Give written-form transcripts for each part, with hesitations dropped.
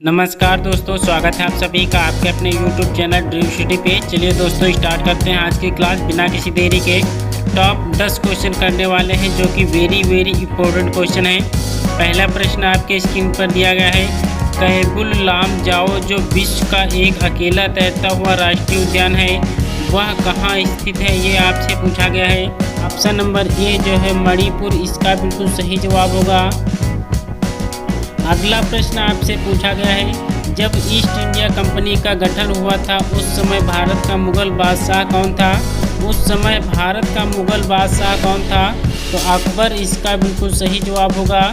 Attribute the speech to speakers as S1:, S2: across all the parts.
S1: नमस्कार दोस्तों, स्वागत है आप सभी का आपके अपने YouTube चैनल ड्रीम सिटी पे। चलिए दोस्तों, स्टार्ट करते हैं आज की क्लास बिना किसी देरी के। टॉप 10 क्वेश्चन करने वाले हैं जो कि वेरी इंपॉर्टेंट क्वेश्चन है। पहला प्रश्न आपके स्क्रीन पर दिया गया है, कैबुल लामजाओ जो विश्व का एक अकेला तैरता हुआ राष्ट्रीय उद्यान है वह कहाँ स्थित है, ये आपसे पूछा गया है। ऑप्शन नंबर ए जो है मणिपुर, इसका बिल्कुल सही जवाब होगा। अगला प्रश्न आपसे पूछा गया है, जब ईस्ट इंडिया कंपनी का गठन हुआ था उस समय भारत का मुगल बादशाह कौन था? उस समय भारत का मुगल बादशाह कौन था? तो अकबर इसका बिल्कुल सही जवाब होगा।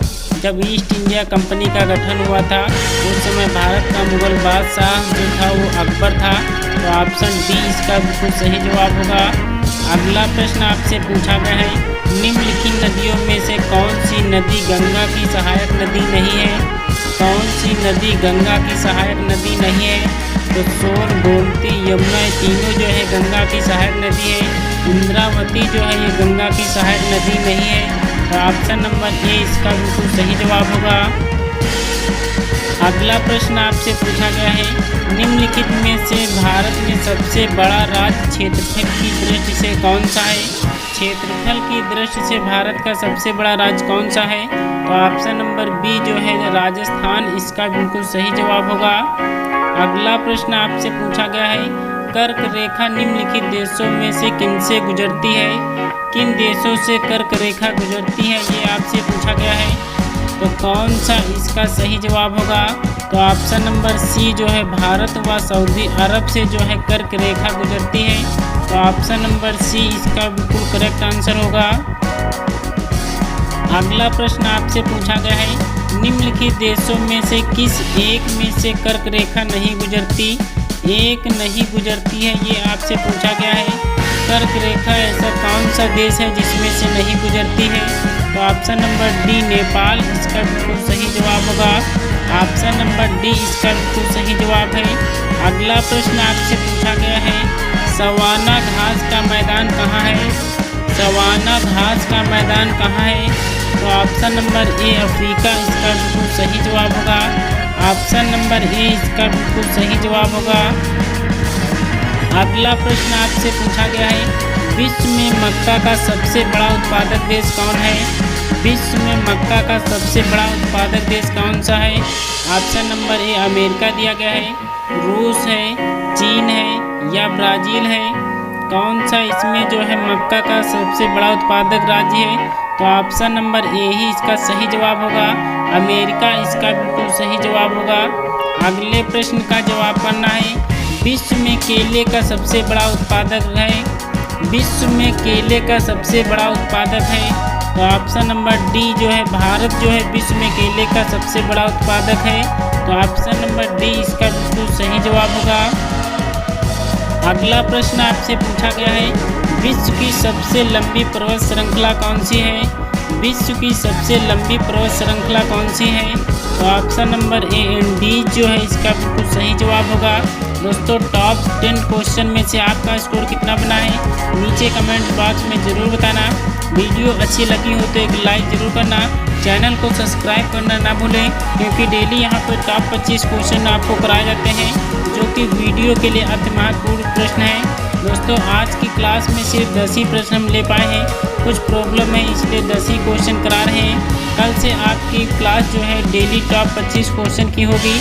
S1: जब ईस्ट इंडिया कंपनी का गठन हुआ था उस समय भारत का मुगल बादशाह जो था वो अकबर था। तो ऑप्शन डी इसका बिल्कुल सही जवाब होगा। अगला प्रश्न आपसे पूछा गया है, निम्नलिखित नदियों में से कौन सी नदी गंगा की सहायक नदी नहीं है? कौन सी नदी गंगा की सहायक नदी नहीं है? तो सोन, गोमती, यमुना, ये तीनों जो है गंगा की सहायक नदी है। इंद्रावती जो है ये गंगा की सहायक नदी नहीं है। तो ऑप्शन नंबर ए इसका बिल्कुल सही जवाब होगा। अगला प्रश्न आपसे पूछा गया है, निम्नलिखित में से भारत में सबसे बड़ा राज्य क्षेत्रफल की दृष्टि से कौन सा है? क्षेत्रफल की दृष्टि से भारत का सबसे बड़ा राज्य कौन सा है? तो ऑप्शन नंबर बी जो है राजस्थान, इसका बिल्कुल सही जवाब होगा। अगला प्रश्न आपसे पूछा गया है, कर्क रेखा निम्नलिखित देशों में से किनसे गुजरती है? किन देशों से कर्क रेखा गुजरती है, ये आपसे पूछा गया है। तो कौन सा इसका सही जवाब होगा? तो ऑप्शन नंबर सी जो है भारत व सऊदी अरब से जो है कर्क रेखा गुजरती है। तो ऑप्शन नंबर सी इसका बिल्कुल करेक्ट आंसर होगा। अगला प्रश्न आपसे पूछा गया है, निम्नलिखित देशों में से किस एक में से कर्क रेखा नहीं गुजरती? एक नहीं गुजरती है, ये आपसे पूछा गया है। कर्क रेखा ऐसा कौन सा देश है जिसमें से नहीं गुजरती है? तो ऑप्शन नंबर डी नेपाल, इसका बिल्कुल सही जवाब होगा। ऑप्शन नंबर डी इसका बिल्कुल सही जवाब है। अगला प्रश्न आपसे पूछा गया है, सवाना घास का मैदान कहाँ है? सवाना घास का मैदान कहाँ है? तो ऑप्शन नंबर ए अफ्रीका, इसका बिल्कुल सही जवाब होगा। ऑप्शन नंबर ए इसका बिल्कुल सही जवाब होगा। अगला प्रश्न आपसे पूछा गया है, विश्व में मक्का का सबसे बड़ा उत्पादक देश कौन है? विश्व में मक्का का सबसे बड़ा उत्पादक देश कौन सा है? ऑप्शन नंबर ए अमेरिका दिया गया है, रूस है, चीन है या ब्राज़ील है। कौन सा इसमें जो है मक्का का सबसे बड़ा उत्पादक राज्य है? तो ऑप्शन नंबर ए ही इसका सही जवाब होगा। अमेरिका इसका बिल्कुल सही जवाब होगा। अगले प्रश्न का जवाब करना है, विश्व में केले का सबसे बड़ा उत्पादक है? विश्व में केले का सबसे बड़ा उत्पादक है। तो ऑप्शन नंबर डी जो है भारत जो है विश्व में केले का सबसे बड़ा उत्पादक है। तो ऑप्शन नंबर डी इसका बिल्कुल सही जवाब होगा। अगला प्रश्न आपसे पूछा गया है, विश्व की सबसे लंबी पर्वत श्रृंखला कौन सी है? विश्व की सबसे लंबी पर्वत श्रृंखला कौन सी है? तो ऑप्शन नंबर ए एंडीज जो है इसका बिल्कुल सही जवाब होगा। दोस्तों, टॉप 10 क्वेश्चन में से आपका स्कोर कितना बना है नीचे कमेंट बॉक्स में ज़रूर बताना। वीडियो अच्छी लगी हो तो एक लाइक ज़रूर करना। चैनल को सब्सक्राइब करना ना भूलें, क्योंकि डेली यहाँ पर टॉप 25 क्वेश्चन आपको कराए जाते हैं जो कि वीडियो के लिए अति महत्वपूर्ण प्रश्न है। दोस्तों, आज की क्लास में सिर्फ 10 ही प्रश्न हम ले पाए हैं, कुछ प्रॉब्लम है इसलिए 10 ही क्वेश्चन करा रहे हैं। कल से आपकी क्लास जो है डेली टॉप 25 क्वेश्चन की होगी।